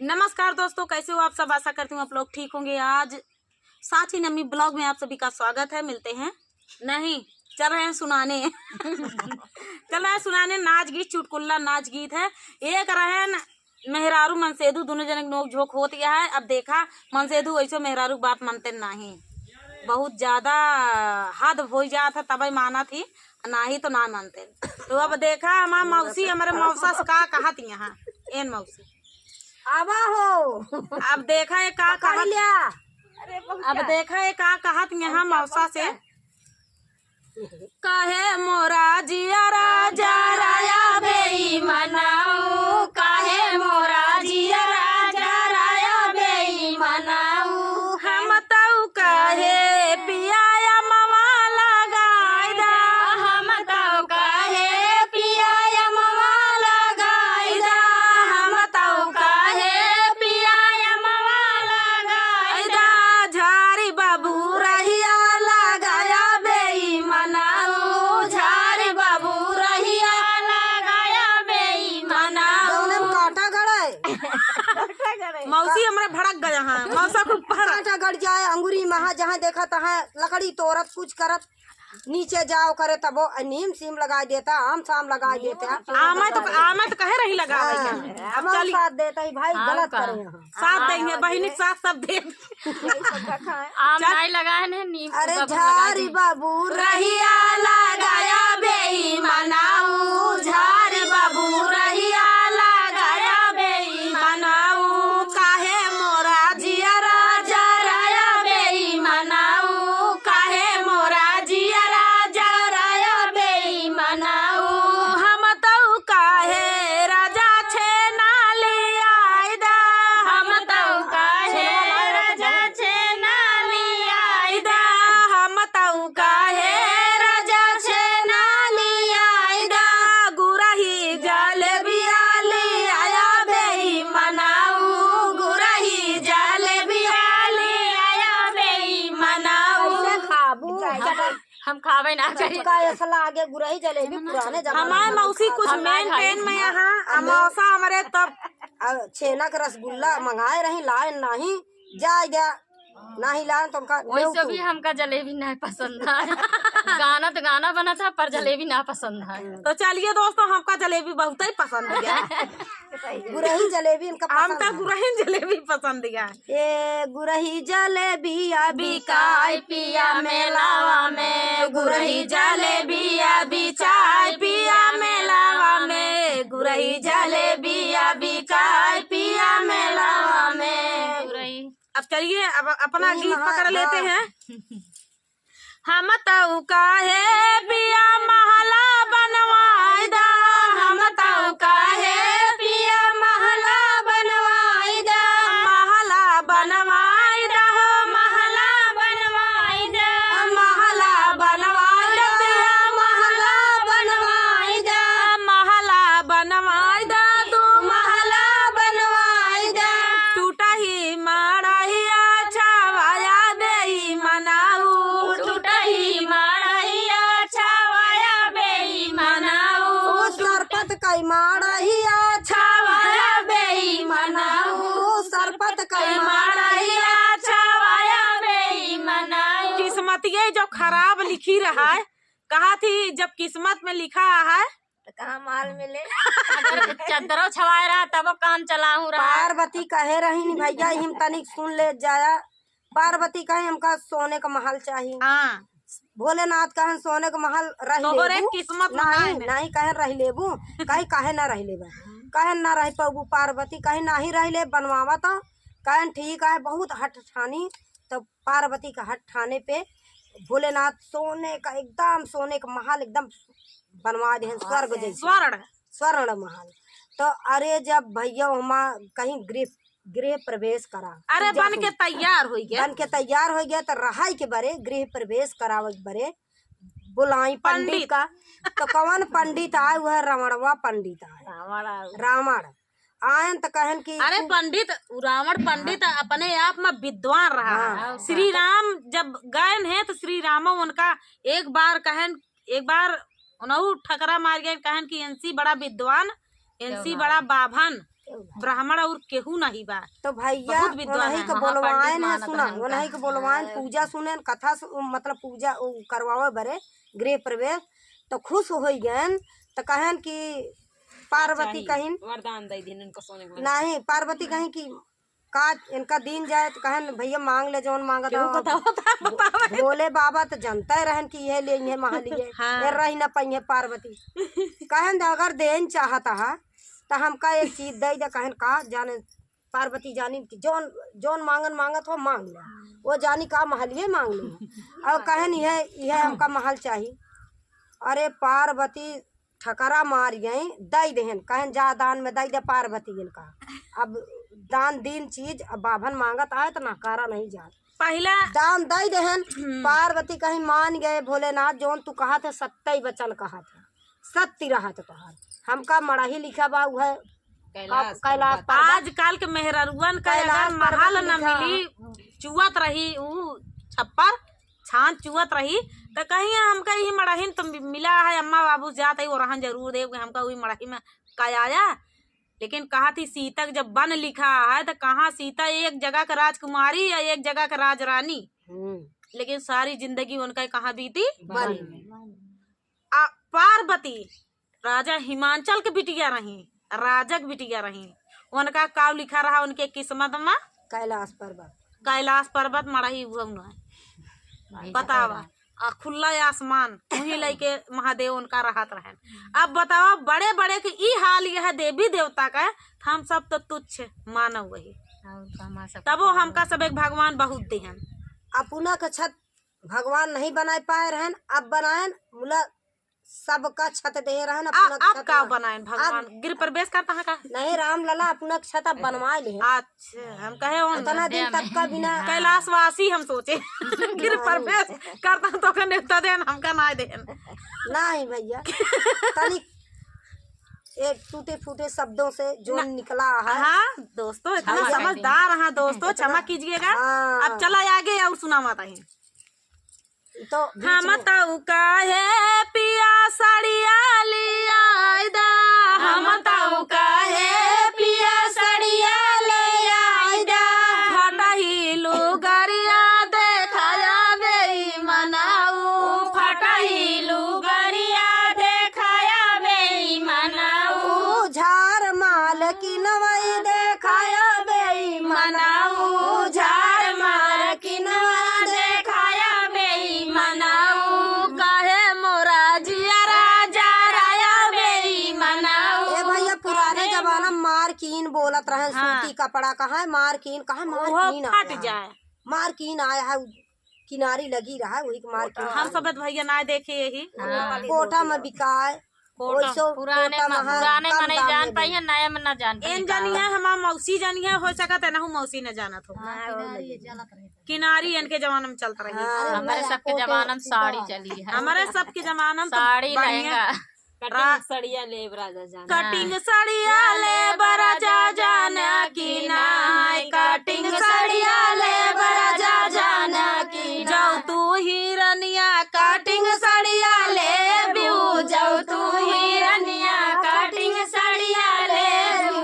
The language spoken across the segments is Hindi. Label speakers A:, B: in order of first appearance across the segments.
A: नमस्कार दोस्तों, कैसे हो आप सब। आशा करती हूँ आप लोग ठीक होंगे। आज साची नमी ब्लॉग में आप सभी का स्वागत है। मिलते हैं नहीं चल रहे हैं सुनाने चल रहे हैं सुनाने नाच गीत, चुटकुल्ला नाच गीत है। एक रहन मेहरारू मनसेदू दोनों जने नोक झोंक होती है। अब देखा मनसेदू वैसे मेहरारू बात मानते नहीं, बहुत ज्यादा हद हो जाता तब माना थी, ना ही तो ना मानते। तो अब देखा हमारा मौसी हमारे मौसा से का कहत यहाँ एन मौसी
B: आवा हो।
A: अब देखा है का कहत, अब देखा है का कहत यहाँ मौसा से, काहे मोरा जिया राजा राया बेई मनाऊ, काहे मोरा जिया राजा राया बेई मनाऊ, हम तऊ काहे पियाया मवा लगाई दा, हम तऊ काहे पियाया मवा लगाई दा, हम तऊ काहे पियाया मवा लगाई दा, झारी बाबू रहिया लगाया बेई मनाऊ, झारी बाबू रहिया लगाया बेई मनाऊ।
B: काटा गड़े
A: मौसी हमारे भड़क गया है, मौसा को
B: काटा गड़ जाए अंगूरी महा जहाँ देखा तहाँ लकड़ी तोड़त कुछ करत, नीचे जाओ करे तब नीम सीम लगा देता, आम शाम लगा देता।
A: आमा तो कहे रही लगा अब चली
B: साथ देता ही भाई, गलत करे यहाँ।
A: साथ देंगे बहिनी साथ सब दे
C: आम नहीं लगाए ने नीम।
B: अरे झारी बाबू
A: रहिया लगाया बेई मनाऊ, झारी बाबू रहिया लगाया बेई मनाऊ, काहे मोरा जिया राजा राया बेई मनाऊ, काहे मोरा जिया राजा राया बेई मनाऊ, हम तऊ काहे राजा छे नाली आइदा, हम तऊ काहे राजा छे नाली आइदा, हम तऊ काहे राजा छे नाली आइदा, गुरही जलेबिया ली आया बेई मनाऊ, गुरही जलेबिया ली आया बेई मनाऊ।
B: खाबू
C: हम खावे ना करी।
B: का असला आगे गुरही जलेबी पुराने जमाने
A: हमारे मौसी कुछ मेन पेन में यहाँ मौसा हमारे तब
B: छेना का रसगुल्ला मंगाए रही, लाए नहीं जा गया नहीं लाए तो
C: वैसे भी हमका जलेबी नहीं पसंद है। गाना तो गाना बना था पर जलेबी ना पसंद है।
A: तो चलिए दोस्तों, हमका जलेबी बहुत ही पसंद है।
B: गुरही जलेबी इनका
A: हमका गुरही जलेबी पसंद है।
B: ये गुरही जलेबी
A: बिकाई पिया मेलावा में, गुरही जलेबिया बिचाई पिया मेलावा में, गुरही जलेबिया बिकाई पिया मेलावा में। अब चलिए अब अपना गीत पकड़ लेते हैं। हम तऊ काहे पिया महला बनवाई दा, हम तऊ काहे पिया महला बनवाई दा, महला बनवाई दा हो, महला बनवाई दा, महला बनवाई दा पिया, महला बनवाई दा, महला बनवाई दा तू, महला बनवाई दा, टूटा ही मड़हिया छावाया देई मनाऊ, टूटा ही मड़हिया छावाया बेई मनाऊ,
B: सरपत कई माड़हिया
A: छावाया बेई मनाऊ,
B: सरपत कई
A: मड़हिया छावाया बेई मनाऊ। किस्मत ये जो खराब लिखी रहा है, कहा थी जब किस्मत में लिखा है
B: कहाँ माल मिले।
C: चदरों छवाए रहा तब काम चलाऊ रहा।
B: पार्वती कहे रही नी भैया हिम तनिक सुन ले जाया। पार्वती कहे हमका सोने का महल चाहिए,
A: हाँ
B: भोलेनाथ कहे सोने का महल रह
A: तोहरे
B: लेबू,
A: किस्मत में
B: नहीं
A: है।
B: नहीं कहे रह लेबू, कहे काहे ना रह लेबा, कहे ना रह पाबू। पार्वती कहे नहीं रह ले बनवावा तो कहे ठीक है, बहुत हट ठानी। तो पार्वती का हट ठाने पे भोलेनाथ सोने का एकदम सोने का महल एकदम बनवा दे, स्वर्ग जैसे स्वर्ण महल। तो अरे जब भैया वहाँ कहीं गृह प्रवेश करा,
A: अरे बन के तैयार हो गया,
B: बन के तैयार हो गया तो रहाई के बरे गृह प्रवेश करावे के बरे बुलाई पंडित का। तो कौन पंडित आए, वह रावणवा पंडित आए, रावण आयन तो कहन की
A: अरे पंडित रावण पंडित अपने आप में विद्वान रहा।
B: हाँ,
A: श्री राम जब गए हैं तो श्री राम उनका एक बार उन्होंने ठकरा मार गए, कहन की एनसी बड़ा विद्वान, एनसी बड़ा बाभन, ब्राह्मण और केहू नहीं बा।
B: तो भैया
A: बहुत विद्वान
B: उन्हीं
A: है,
B: के बोलवाएन है, सुना उन्हीं के बोलवाएन, पूजा सुने कथा मतलब पूजा करवावे बरे गृह प्रवेश। तो खुश हो गए तो कहन कि पार्वती कहिन
A: वरदान दे दिन इनको सोने को
B: नहीं, पार्वती कहीं कि का इनका दिन जाए तो कहन भैया मांग ले जौन मांगत हो। बोले बाबा तो जनता ही रहन कि यह ले ये महा लिए
A: हाँ।
B: रही न पाई पार्वती कहन अगर देन चाहता है तो हमका एक चीज दे दे। कहन का जाने पार्वती जानी कि जौन जौन मांगन मांगत हो मांग ले, वो जानी का महलिए मांग ली। और कहन यह हमका महल चाहिए। अरे पार्वती ठकरा मार गई दई देहन, कहन जा दान में दई दे पार्वती इनका। अब दान दीन चीज अब बाभन मांगत आए तो नकारा नहीं जा,
A: पहला
B: दान दई देहन। पार्वती कहीं मान गए भोलेनाथ जोन तू कहा थे सत्य वचन कहा था, सत्य रहा तो कहा हमका मड़ाही लिखा बा है कैलाश।
A: आजकल के मेहररुअन का अगर महल न मिली चुवत रही ऊ छप्पर छान चुवत रही तो कहीं हमका यही मड़ाही तो मिला है। अम्मा बाबू जात है वो रहन जरूर दे हमका वही मड़ाही में काया। लेकिन कहा थी सीता जब बन लिखा है तो कहाँ सीता एक जगह का राजकुमारी या एक जगह का राजरानी, लेकिन सारी जिंदगी उनका कहाँ बीती
B: बन।
A: पार्वती राजा हिमांचल के बिटिया रही, राजक बिटिया रही। उनका काव लिखा रहा उनके किस्मत में कैलाश पर्वत मड़ाही बतावा खुला आसमान वही लेके महादेव उनका रहत रहे। अब बताओ बड़े बड़े के ई हाल यह देवी देवता का हम सब तो तुच्छ मानव वही तबो हमका सब एक भगवान बहुत देहन।
B: अपना का छत भगवान नहीं बना पाए रहन, अब बनाए मुला सबका छत दे रहन।
A: अब का बनाए भगवान गृह प्रवेश करता है का
B: नहीं राम लला अपना छत अब बनवा ले।
A: अच्छा हम कहे
B: उतना दिन तक का बिना
A: कैलाशवासी हम सोचे गृह प्रवेश करता तो का नेता देन हमका ना देन
B: नहीं भैया। तनी एक टूटे फूटे शब्दों से जो निकला है।
A: हाँ दोस्तों इतना समझदार है दोस्तों, क्षमा कीजिएगा। अब चला आगे और सुना माता है
B: तो
A: हम ताऊ काहे पिया सड़िया लिया आइदा, हम ताऊ काहे पिया सड़िया ले आइदा। फटही लुगरिया देखाया बेई मनाऊ, फटही लुगरिया देखाया बेई मनाऊ।
B: झार माल की नवई देखाया बेई मनाऊ,
A: झार माल की नवई देखाया बेई मनाऊ। काहे मोरा जिया राजा राया बेई मनाऊ।
B: ए भैया पुराने जमाना मारकीन बोलत रहे। सूती कपड़ा कहाँ है मारकीन, कहाँ मारकीन
A: फट जाए
B: मारकीन आया है किनारी लगी रहा है वही मारकीन।
A: हम सब भैया ना देखे यही
B: कोठा में बिकाए
C: पुराने में नहीं जान पाई है, नया में ना जान पाई।
A: इन जानिए हमार मौसी जानिए हो सकता है ना मौसी न जानत हो। किनारी इनके जमाना में चलता रही।
C: हमारे सबके जमाना में साड़ी चली है,
A: हमारे सबके जमाना में
C: साड़ी लहंगा
A: सड़िया ले बराजा जाना, कटिंग सड़िया ले बराजा जाना की नाय, कटिंग सड़िया ले बराजा जाना की जाऊ तू हिरनिया कटिंग सड़िया ले बिऊ, जाऊ तू हिरनिया कटिंग सड़िया ले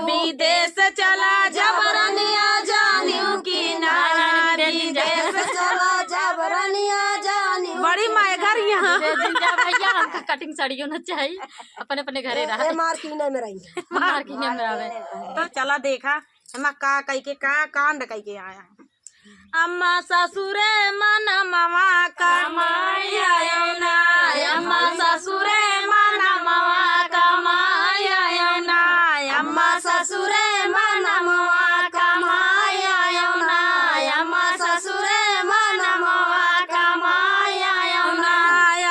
A: विदेश चला जबरनिया जानियो की नाना, विदेश
B: चला जबरनिया जानी।
A: बड़ी माय घर यहाँ
C: भैया हमको कटिंग साड़ियों न चाहिए, अपने अपने घरे रहे
B: मारकीने में रहेंगे
C: मार्किंग में रहे।
A: तो चला देखा हम का कई के का कांड कई के आया है। अम्मा ससुरे मन मवा कमाया ना, अम्मा ससुरे मन मवा कमाया ना, अम्मा ससुरे मन मवा कमाया ना, अम्मा ससुरे मन मवा कमाया ना।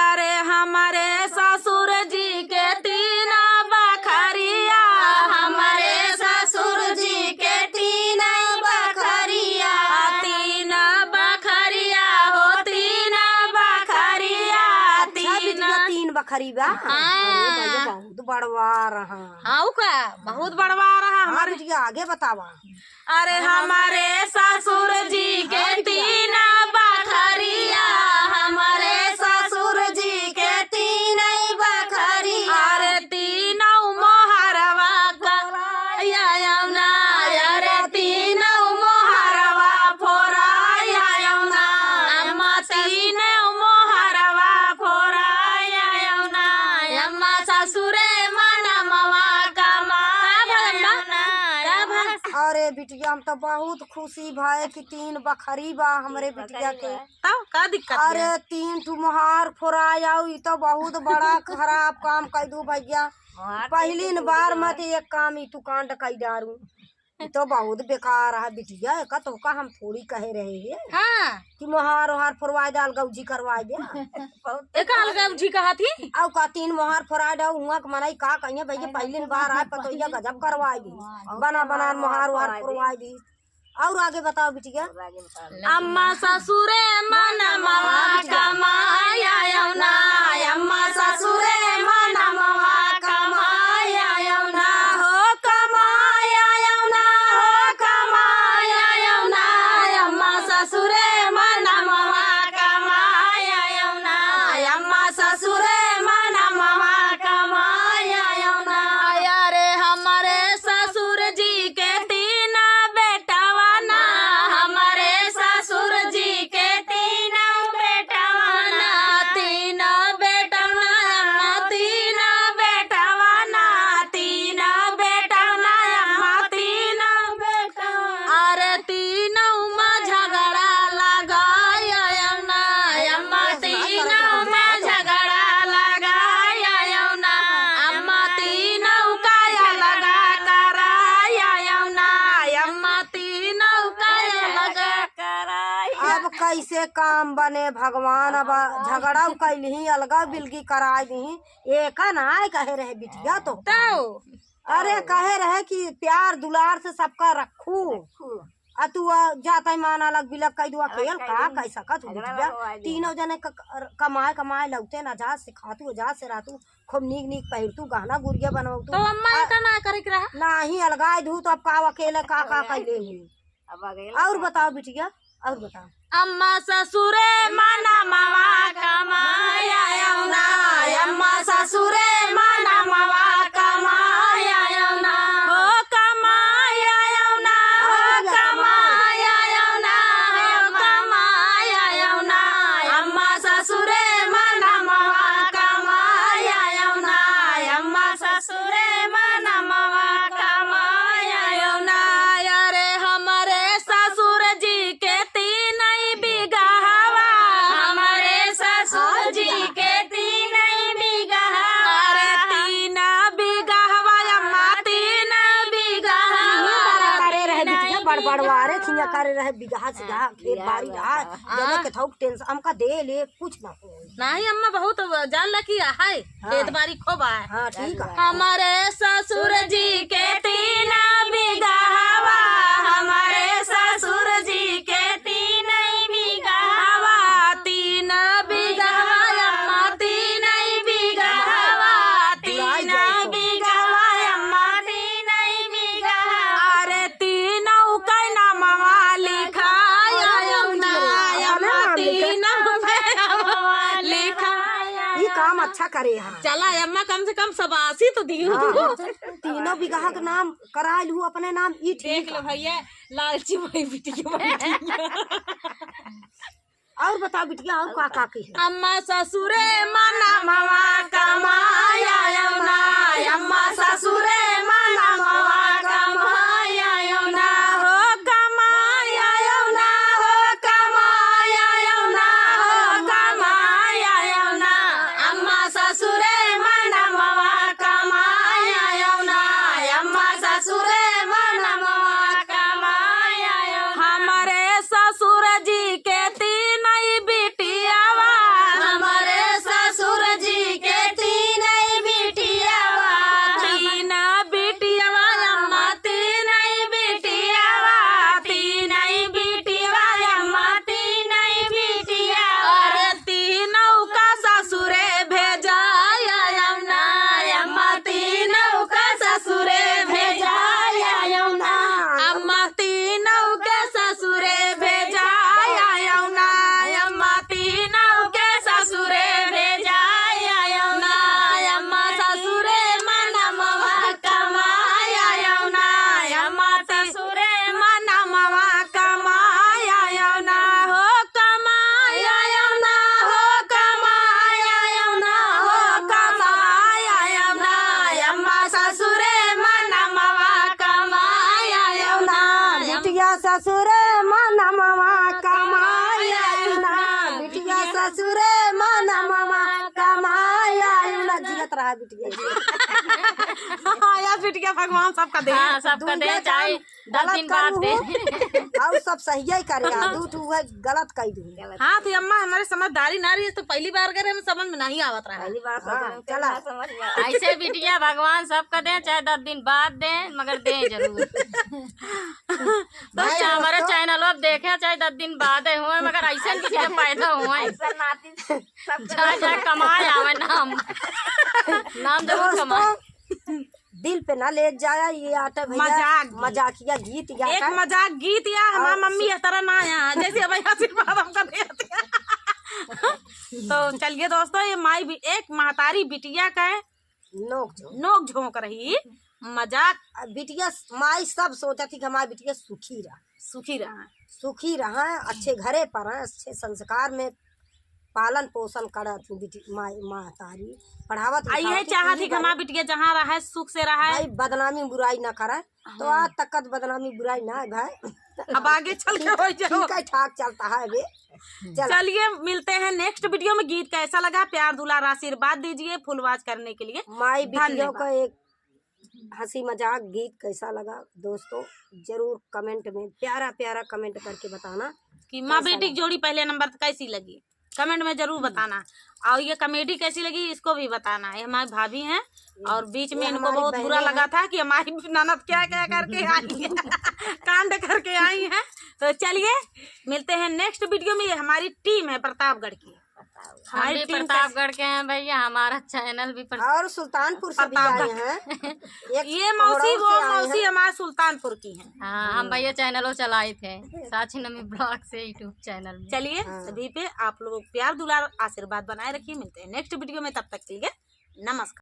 A: अरे हमारे ससुर जी के तीन बखरिया, हमारे ससुर जी के तीन बखरिया, तीन बखरिया हो तीन बखरिया,
B: तीन बखरी बा। बहुत बड़वा रहा।
A: हाँ का बहुत बड़वा रहा हमारे
B: जी आगे बतावा।
A: अरे हमारे ससुर जी के तीन बखरिया, हमारे ससुर जी के तीन बखरिया, अरे तीनों मोहरवा कराया
B: अरे बिटिया हम तो बहुत खुशी भाई कि 3 बखरी बा हमरे बिटिया के।
A: तब का दिक्कत है?
B: अरे 3 ठू मोहार फोराया ई तो बहुत बड़ा खराब काम कर दू भैया। पहली बार मत एक काम ई तू कांड कर डारू, तो बहुत बेकार है बिटिया। का तो का हम थोड़ी कहे रहे हैं
A: हाँ
B: कि मोहार ओहार फोरवा दे अलगौजी करवा दे।
A: एक अलग जी कहा थी
B: औ का 3 मोहार फोरा दे हुआ के मनाई का कहिए भैया पहली बार आए पतोइया गजब करवा दी, बना बना मोहार ओहार फोरवा दी। और आगे बताओ बिटिया।
A: अम्मा ससुरे मनवा कमाया यौना, अम्मा ससुरे मनवा कमाया यौना, हो कमाया यौना, हो कमाया यौना, अम्मा ससुरे मनवा कमाया यौना, अम्मा ससुरे मनवा कमाया यौना। यारे हमारे ससुर जी के 3 बेटवा ना, हमारे ससुर जी के 3 बेटवा ना, 3 बेटवा अम्मा 3 बेटवा ना, 3 बेटवा अम्मा 3 बेटवा। अरे 3 में झगड़ा लगाया यौना, अम्मा 3 में झगड़ा लगाया यौना, अम्मा 3 का लगा कराया यौना, अम्मा 3 का लगा कराया।
B: अब कैसे काम बने भगवान। अब झगड़ा कैली अलगा बिलगी करा दी एक ना कहे रहे बिटिया। तो अरे कहे रहे कि प्यार दुलार से सबका रखू, आ तू जाता मान अलग बिलग कह दुआ खेल का कैसा का तू बिटिया। 3 जने कमाए कमाए लौटे ना जा सिखातू जा से रातू खूब नीक नीक पहिरतू गहना गुड़िया बनवतू।
A: तो अम्मा का ना करे के रहा
B: नाही अलगाए धू तो अब का अकेले का कैले हुई। और बताओ बिटिया और बताओ।
A: अम्मा ससुरे मनवा कमाया यौना, अम्मा ससुरे मनवा कमाया यौना, हो कमाया यौना, हो कमाया यौना, हो कमाया यौना, अम्मा ससुरे मनवा कमाया यौना, अम्मा ससुरे मनवा कमाया यौना। यारे हमारे ससुर जी के 3 बीघा हवा, हमारे ससुर जी के 3 बीघा। अरे 3 बीघा हवा अम्मा 3 बीघा हवा।
B: करे रहे बिटिया बड़बड़वारे खिया करे रहे बिगहा से खेत बाड़ी रहा जने के थोक टेंशन हमका दे ले कुछ ना हो।
A: नहीं अम्मा बहुत जान लगी है खेत बाड़ी खूब है।
B: हाँ ठीक है।
A: हमारे ससुर जी के 3 बीघा हवा, हमारे ससुर जी के 3 बीघा हवा, 3 बीघा अम्मा 3 बीघा हवा, 3 बीघा अम्मा 3 बीघा। अरे 3 का नामवा लिखाया यौना, अम्मा 3 लिखाया।
B: ये काम अच्छा करे है।
A: चला अम्मा कम से कम 87 तो दी।
B: हाँ, 3 बीघा का नाम करा लू अपने नाम ई ठीक।
A: लो भैया लालची भाई बिटिया।
B: और बताओ बिटिया और का की है।
A: अम्मा ससुरे मनवा कमाया यौना, अम्मा ससुरे मनवा कमाया यौना, हो कमाया यौना, हो कमाया यौना, हो कमाया यौना, अम्मा ससुरे मनवा कमाया यौना, अम्मा ससुरे मनवा कमाया यौना। हमारे ससुर जी के 3 बिटियावा, हमारे ससुर जी के 3 बिटियावा, 3 बिटियावा अम्मा 3
B: बिटिया ससुरे मन ममा कमाया ना, बिटिया ससुरे मन ममा कमाया ना, जियत रहा बिटिया।
A: हाँ यार बिटिया भगवान सबका दे।
C: हाँ सबका दे, चाहे 10 दिन बाद दे।
B: और सब सही ही करे, दू टू गलत कही दूँ।
A: हाँ तो अम्मा हमारे समझदारी ना रही है, तो पहली बार करे हमें समझ में नहीं आवत रहा है।
B: पहली बार चला
C: ऐसे बिटिया भगवान सबका दे, चाहे 10 दिन बाद दे, मगर दे जरूर। तो हमारे चैनल अब देखे चाहे 10 दिन बाद हुए, मगर ऐसे किसी के पैदा हुए, चाहे कमाए आवे नाम जरूर कमाए।
B: दिल पे ना ले जाया ये आटा भैया, मजाकिया गीत या
A: एक मजाक गीत या हमारा मम्मी इस तरह ना आया जैसे भाई आशीर्वाद हमका दे। तो चलिए दोस्तों, ये माई भी एक महतारी बिटिया का नोक झोंक रही मजाक।
B: बिटिया माई सब सोचा थी कि हमारी बिटिया सुखी रहा, अच्छे घरे पर है, अच्छे संस्कार में पालन पोषण करत महतारी पढ़ावत
A: ये चाहत थी कि हमारी बिटिया जहाँ रहा है सुख से रहा है,
B: भाई बदनामी बुराई ना करे। तो आज तक बदनामी बुराई ना है भाई,
A: अब आगे चल के हो जाओ।
B: ठीक है, ठाक चलता है अभी।
A: चलिए मिलते हैं नेक्स्ट वीडियो में। गीत कैसा लगा प्यार दुलार आशीर्वाद दीजिए फुलवाज करने के लिए।
B: माई बिटियों का एक हंसी मजाक गीत कैसा लगा दोस्तों, जरूर कमेंट में प्यारा प्यारा कमेंट करके बताना
A: कि माँ बेटी की जोड़ी पहले नंबर कैसी लगी, कमेंट में जरूर बताना। और ये कॉमेडी कैसी लगी इसको भी बताना। ये हमारी भाभी हैं और बीच में इनको बहुत बुरा लगा था कि हमारी ननद क्या क्या करके आई है कांड करके आई है। तो चलिए मिलते हैं नेक्स्ट वीडियो में। ये हमारी टीम है प्रतापगढ़ की,
C: हम भी प्रतापगढ़ के हैं भैया, हमारा चैनल भी
B: और सुल्तानपुर से भी आए हैं।
A: ये मौसी वो मौसी हमारे सुल्तानपुर की हैं।
C: हाँ हम भैया चैनलों चलाए थे साक्षी नमी ब्लॉग से यूट्यूब चैनल में।
A: चलिए सभी पे आप लोग प्यार दुलार आशीर्वाद बनाए रखिए। मिलते हैं नेक्स्ट वीडियो में, तब तक के लिए नमस्कार।